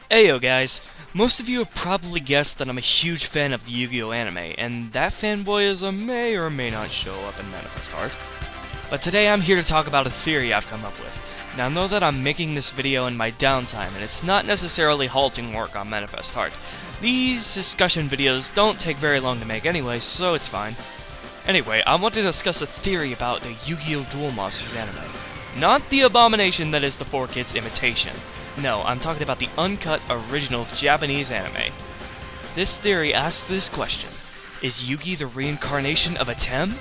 Heyo guys, most of you have probably guessed that I'm a huge fan of the Yu-Gi-Oh anime, and that fanboyism may or may not show up in Manifest Art. But today I'm here to talk about a theory I've come up with. Now know that I'm making this video in my downtime, and it's not necessarily halting work on Manifest Art. These discussion videos don't take very long to make anyway, so it's fine. Anyway, I want to discuss a theory about the Yu-Gi-Oh! Duel Monsters anime. Not the abomination that is the 4Kids imitation. No, I'm talking about the uncut, original Japanese anime. This theory asks this question: is Yugi the reincarnation of Atem?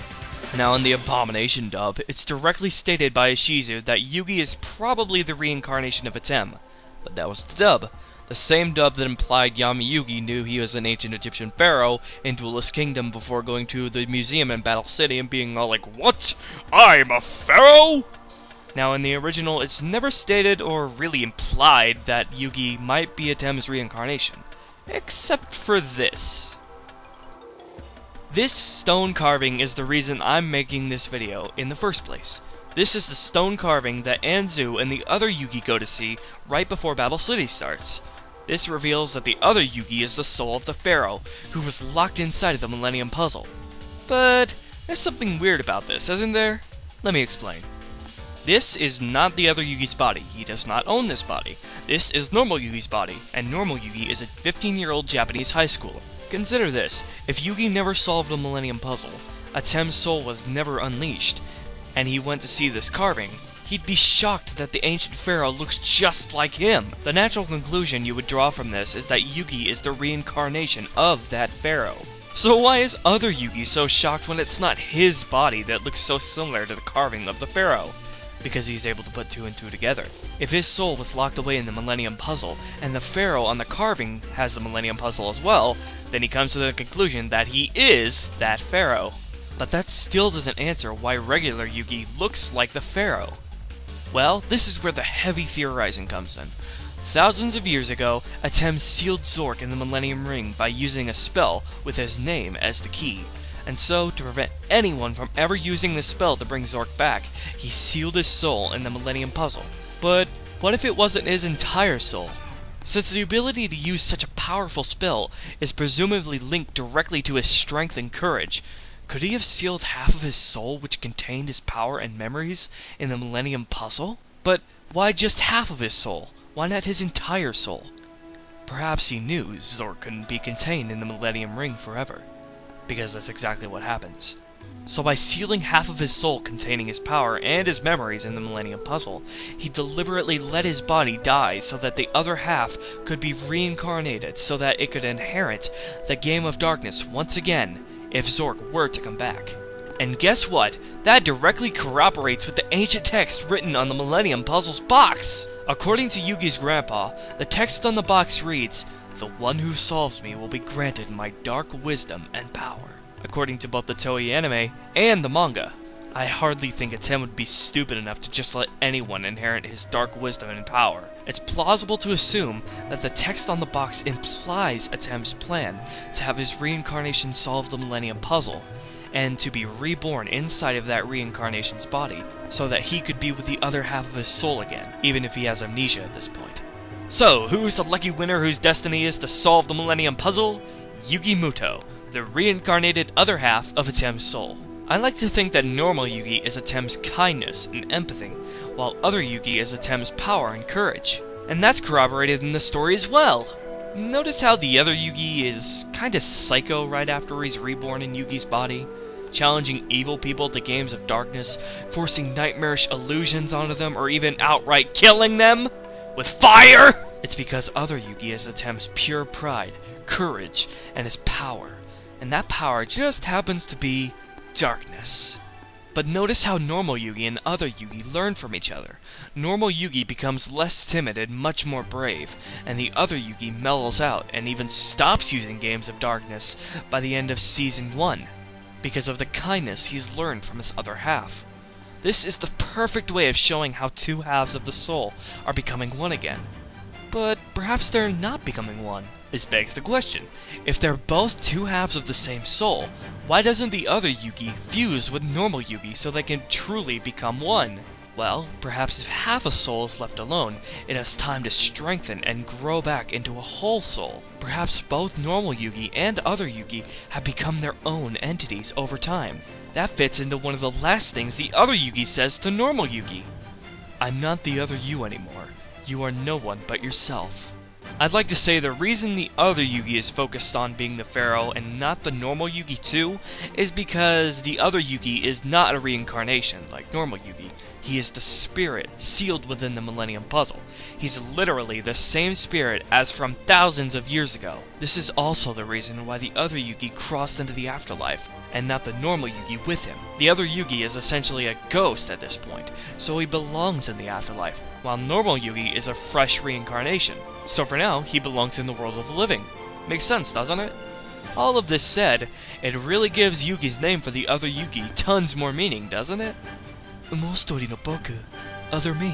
Now in the Abomination dub, it's directly stated by Ishizu that Yugi is probably the reincarnation of Atem. But that was the dub. The same dub that implied Yami Yugi knew he was an ancient Egyptian pharaoh in Duelist Kingdom before going to the museum in Battle City and being all like, "What? I'm a pharaoh?" Now, in the original, it's never stated or really implied that Yugi might be Atem's reincarnation, except for this. This stone carving is the reason I'm making this video in the first place. This is the stone carving that Anzu and the other Yugi go to see right before Battle City starts. This reveals that the other Yugi is the soul of the pharaoh, who was locked inside of the Millennium Puzzle. But there's something weird about this, isn't there? Let me explain. This is not the other Yugi's body. He does not own this body. This is normal Yugi's body, and normal Yugi is a 15-year-old Japanese high schooler. Consider this: if Yugi never solved the Millennium Puzzle, Atem's soul was never unleashed, and he went to see this carving, he'd be shocked that the ancient pharaoh looks just like him. The natural conclusion you would draw from this is that Yugi is the reincarnation of that pharaoh. So why is other Yugi so shocked when it's not his body that looks so similar to the carving of the pharaoh? Because he's able to put two and two together. If his soul was locked away in the Millennium Puzzle, and the pharaoh on the carving has the Millennium Puzzle as well, then he comes to the conclusion that he is that pharaoh. But that still doesn't answer why regular Yugi looks like the pharaoh. Well, this is where the heavy theorizing comes in. Thousands of years ago, Atem sealed Zork in the Millennium Ring by using a spell with his name as the key. And so, to prevent anyone from ever using the spell to bring Zork back, he sealed his soul in the Millennium Puzzle. But what if it wasn't his entire soul? Since the ability to use such a powerful spell is presumably linked directly to his strength and courage, could he have sealed half of his soul, which contained his power and memories, in the Millennium Puzzle? But why just half of his soul? Why not his entire soul? Perhaps he knew Zork couldn't be contained in the Millennium Ring forever, because that's exactly what happens. So by sealing half of his soul containing his power and his memories in the Millennium Puzzle, he deliberately let his body die so that the other half could be reincarnated so that it could inherit the Game of Darkness once again if Zork were to come back. And guess what? That directly corroborates with the ancient text written on the Millennium Puzzle's box! According to Yugi's grandpa, the text on the box reads, "The one who solves me will be granted my dark wisdom and power." According to both the Toei anime and the manga. I hardly think Atem would be stupid enough to just let anyone inherit his dark wisdom and power. It's plausible to assume that the text on the box implies Atem's plan to have his reincarnation solve the Millennium Puzzle, and to be reborn inside of that reincarnation's body, so that he could be with the other half of his soul again, even if he has amnesia at this point. So, who's the lucky winner whose destiny is to solve the Millennium Puzzle? Yugi Muto, the reincarnated other half of Atem's soul. I like to think that normal Yugi is Atem's kindness and empathy, while other Yugi is Atem's power and courage. And that's corroborated in the story as well. Notice how the other Yugi is kinda psycho right after he's reborn in Yugi's body, challenging evil people to games of darkness, forcing nightmarish illusions onto them, or even outright killing them with fire! It's because other Yugi is Atem's pure pride, courage, and his power. And that power just happens to be darkness. But notice how normal Yugi and other Yugi learn from each other. Normal Yugi becomes less timid and much more brave, and the other Yugi mellows out and even stops using games of darkness by the end of Season 1, because of the kindness he's learned from his other half. This is the perfect way of showing how two halves of the soul are becoming one again. But perhaps they're not becoming one. This begs the question: if they're both two halves of the same soul, why doesn't the other Yugi fuse with normal Yugi so they can truly become one? Well, perhaps if half a soul is left alone, it has time to strengthen and grow back into a whole soul. Perhaps both normal Yugi and other Yugi have become their own entities over time. That fits into one of the last things the other Yugi says to normal Yugi. I'm not the other you anymore. You are no one but yourself. I'd like to say the reason the other Yugi is focused on being the Pharaoh and not the normal Yugi too is because the other Yugi is not a reincarnation like normal Yugi. He is the spirit sealed within the Millennium Puzzle. He's literally the same spirit as from thousands of years ago. This is also the reason why the other Yugi crossed into the afterlife, and not the normal Yugi with him. The other Yugi is essentially a ghost at this point, so he belongs in the afterlife, while normal Yugi is a fresh reincarnation. So for now, he belongs in the world of the living. Makes sense, doesn't it? All of this said, it really gives Yugi's name for the other Yugi tons more meaning, doesn't it? もう一人の僕, other me.